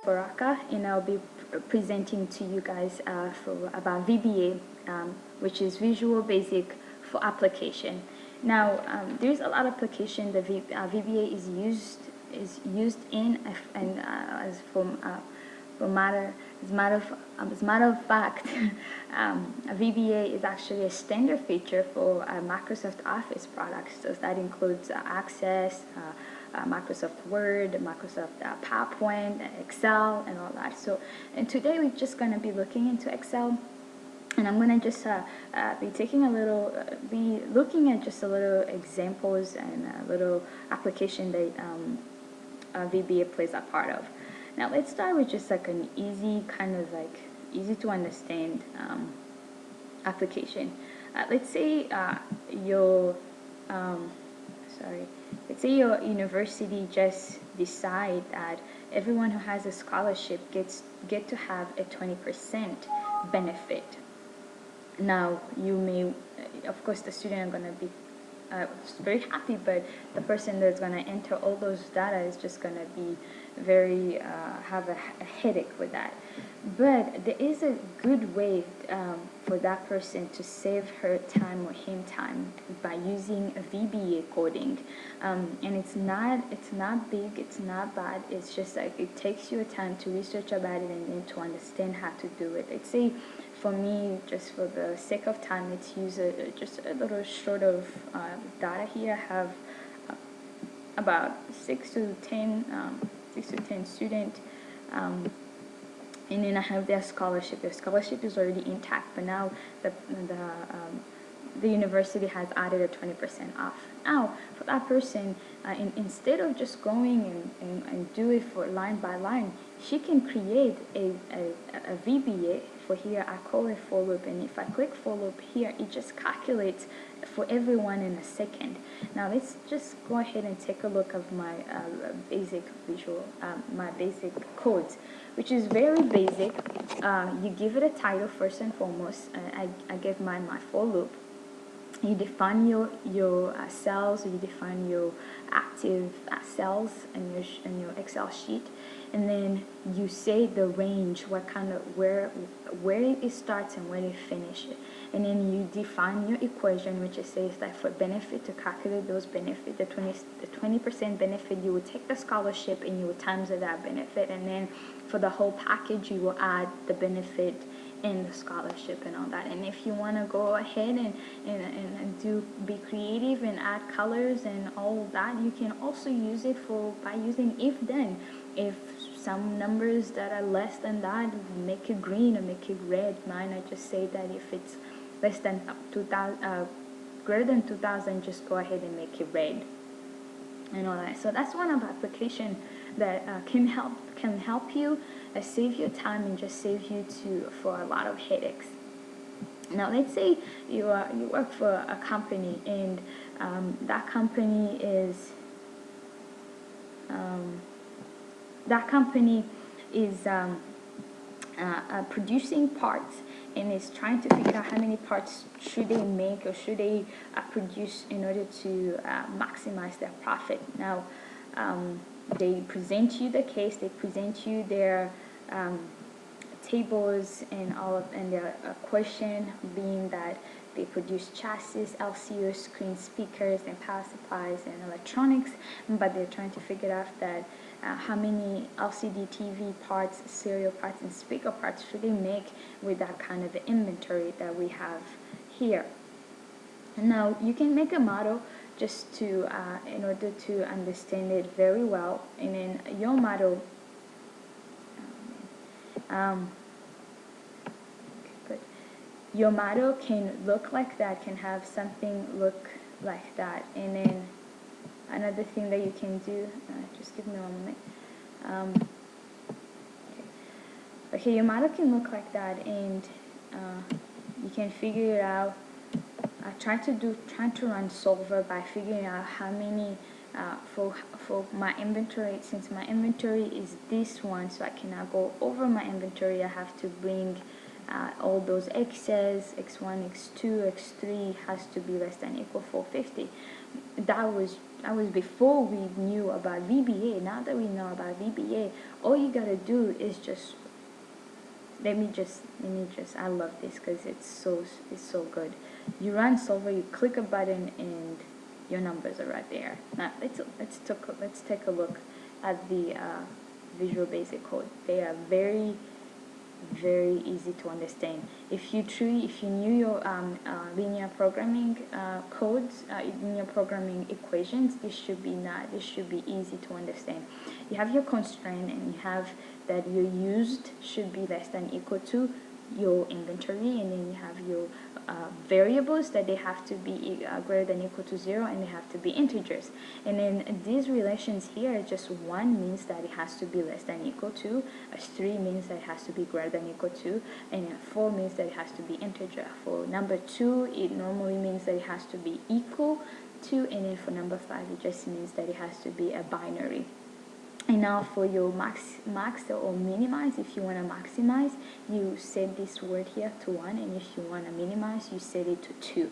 Baraka, and I'll be presenting to you guys about VBA, which is Visual Basic for Application. Now, there's a lot of application that VBA is used in, and as a matter of fact, VBA is actually a standard feature for Microsoft Office products. So that includes Access, Microsoft Word, Microsoft PowerPoint, Excel, and all that. So, and today we're just going to be looking into Excel, and I'm going to just be looking at just a little examples and a little application that VBA plays a part of. Now let's start with just like an easy easy to understand application. Let's say let's say your university just decide that everyone who has a scholarship get to have a 20% benefit. Now you may, of course, the student are going to be very happy, but the person that's going to enter all those data is just going to be very have a headache with that. But there is a good way for that person to save her time or him time by using a VBA coding, and it's not big, it's not bad. It's just like it takes you time to research about it and then to understand how to do it. Let's say for me, just for the sake of time, let's use just a little short of data here. I have about 6 to 10 students, and then I have their scholarship. Their scholarship is already intact, but now the university has added a 20% off. Now, for that person, instead of just going and do it for line by line, she can create a VBA. For here, I call it for loop, and if I click for loop here, it just calculates for everyone in a second. Now let's just go ahead and take a look of my basic codes, which is very basic. You give it a title first and foremost. I give mine my for loop. You define your cells, you define your active cells in your Excel sheet, and then you say the range, what kind of where it starts and where it finishes, and then you define your equation, which says that for benefit, to calculate those benefits, the 20% benefit, you will take the scholarship and you will times that benefit, and then for the whole package you will add the benefit and the scholarship and all that. And if you want to go ahead and be creative and add colors and all of that, you can also use it by using if then. If some numbers that are less than that, make it green or make it red. Mine, I just say that if it's less than 2,000, greater than 2,000, just go ahead and make it red and all that. So that's one of the application that can help you save your time and just save you for a lot of headaches. Now let's say you work for a company, and that company is producing parts, and is trying to figure out how many parts should they make or should they produce in order to maximize their profit. Now they present you the case, they present you their tables and their question being that they produce chassis, LCO, screen, speakers, and power supplies and electronics, but they're trying to figure out that how many LCD TV parts, serial parts, and speaker parts should they make with that kind of inventory that we have here. Now you can make a model just to in order to understand it very well, and then your model your model can look like that, can have something look like that. And then another thing that you can do, just give me 1 moment. Okay, your model can look like that, and you can figure it out. I try to run solver by figuring out how many for my inventory. Since my inventory is this one, so I cannot go over my inventory, I have to bring all those x's, x1, x2, x3 has to be less than equal 450. That was before we knew about VBA. Now that we know about VBA, all you gotta do is just let me just I love this because it's so good. You run solver, you click a button, and your numbers are right there. Now let's take a look at the Visual Basic Code. They are very easy to understand. If you knew your linear programming codes, linear programming equations, this should be easy to understand. You have your constraint, and you have that your used should be less than equal to your inventory, and then you have your variables that they have to be greater than equal to 0, and they have to be integers. And then these relations here, just 1 means that it has to be less than equal to, 3 means that it has to be greater than equal to, and then 4 means that it has to be integer. For number 2, it normally means that it has to be equal to, and then for number 5, it just means that it has to be a binary. And now for your max or minimize, if you want to maximize, you set this word here to 1, and if you want to minimize, you set it to 2.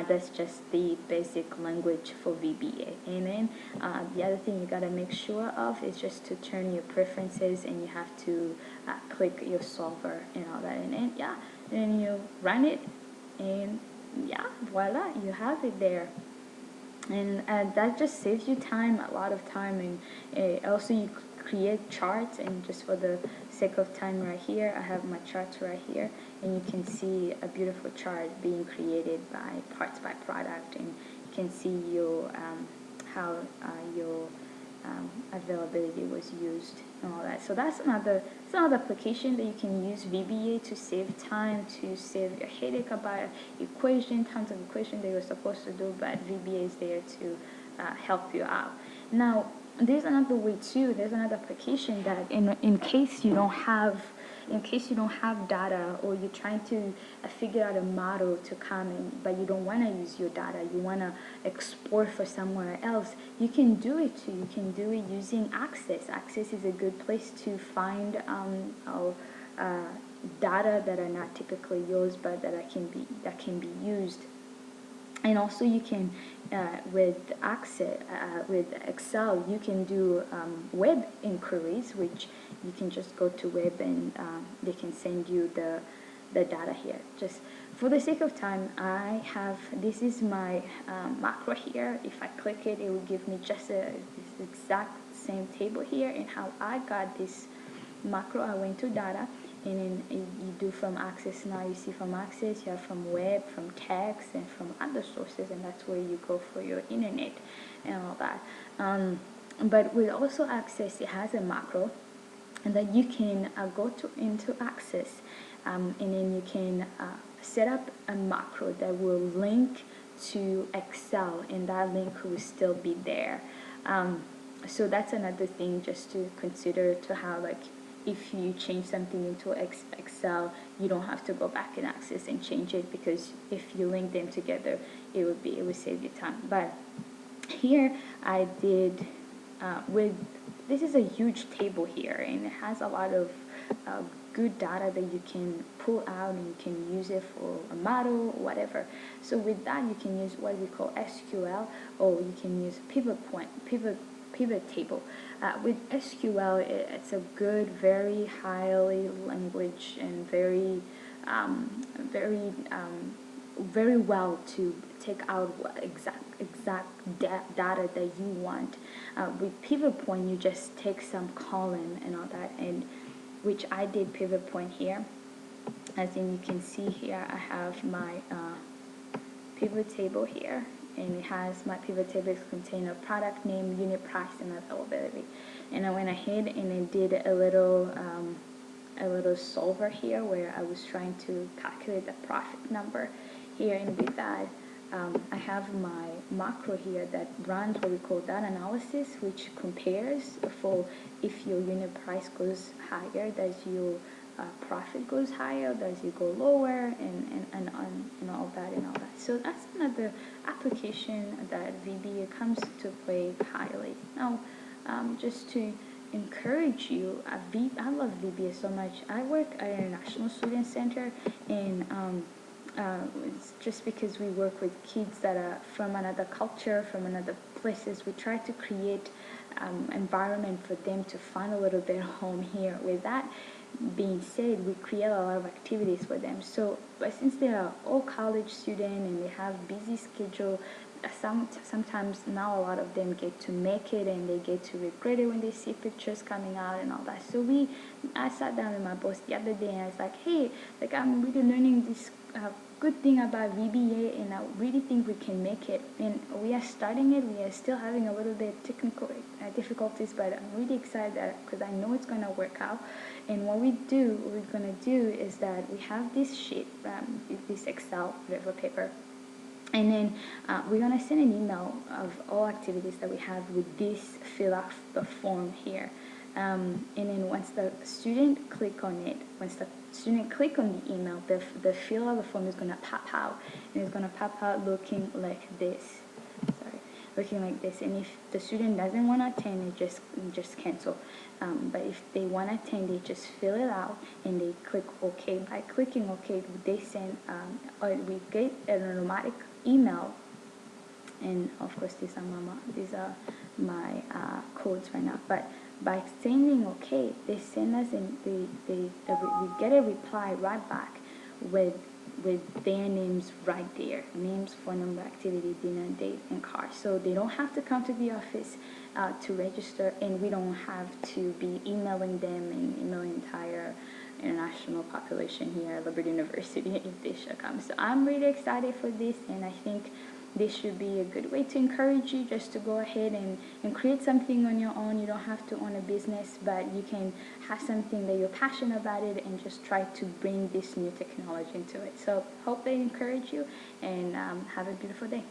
That's just the basic language for VBA. And then the other thing you got to make sure of is just to turn your preferences, and you have to click your solver and all that. And then, yeah, then you run it, and yeah, voila, you have it there. And that just saves you time, a lot of time. And also you create charts, and just for the sake of time right here, I have my charts right here, and you can see a beautiful chart being created by parts by product, and you can see your how your availability was used and all that. So that's another application that you can use VBA to save time, to save your headache about tons of equations that you're supposed to do, but VBA is there to help you out. Now, there's another way too. There's another application that in case you don't have data, or you're trying to figure out a model to come in, but you don't want to use your data, you want to export for somewhere else, you can do it too. You can do it using Access. Access is a good place to find data that are not typically yours, but that can be used. And also you can, with Access, with Excel, you can do web inquiries, which you can just go to web, and they can send you the data here. Just for the sake of time, this is my macro here. If I click it, it will give me just this exact same table here. And how I got this macro, I went to data, and then you do from Access. Now you see from Access, you have from web, from text, and from other sources, and that's where you go for your internet and all that. But with also Access, it has a macro, and then you can go into Access, and then you can set up a macro that will link to Excel, and that link will still be there. So that's another thing just to consider, to how, like, if you change something into Excel, you don't have to go back in Access and change it, because if you link them together, it would save you time. But here I did this is a huge table here, and it has a lot of good data that you can pull out, and you can use it for a model or whatever. So with that, you can use what we call SQL, or you can use pivot table. With SQL, it's a good, very highly language, and very well to take out exact data that you want. With pivot point, you just take some column and all that, and which I did pivot point here. As in, you can see here, I have my pivot table here, and it has my pivot table contain a product name, unit price, and availability. And I went ahead and I did a little solver here, where I was trying to calculate the profit number here. And with that, I have my macro here that runs what we call data analysis, which compares for if your unit price goes higher, does your profit goes higher, does it go lower, and all that. So that's another application that VBA comes to play highly. Now, just to encourage you, I love VBA so much. I work at an International Student Center, and It's just because we work with kids that are from another culture, from another places. We try to create environment for them to find a little bit home here. With that being said, we create a lot of activities for them. So, but since they are all college students and they have busy schedule, sometimes now a lot of them get to make it and they get to regret it when they see pictures coming out and all that. So I sat down with my boss the other day and I was like, hey, like I'm really learning this good thing about VBA and I really think we can make it. And we are starting it. We are still having a little bit of technical difficulties, but I'm really excited because I know it's going to work out. And what we're going to do is that we have this sheet, this Excel, whatever paper, and then we're going to send an email of all activities that we have with this fill out the form here. And then once the student click on it, once the student click on the email, the fill out the form is going to pop out. And it's going to pop out looking like this. Sorry, looking like this. And if the student doesn't want to attend, they just cancel. But if they want to attend, they just fill it out and they click OK. By clicking OK, they send or we get an automatic email, and of course these are my codes right now. But by sending OK, they send us and we get a reply right back with their names right there, names, phone number, activity, dinner, date, and car. So they don't have to come to the office to register, and we don't have to be emailing them and emailing the entire international population here at Liberty University if they should come. So I'm really excited for this, and I think this should be a good way to encourage you just to go ahead and create something on your own. You don't have to own a business, but you can have something that you're passionate about it and just try to bring this new technology into it. So hope they encourage you, and have a beautiful day.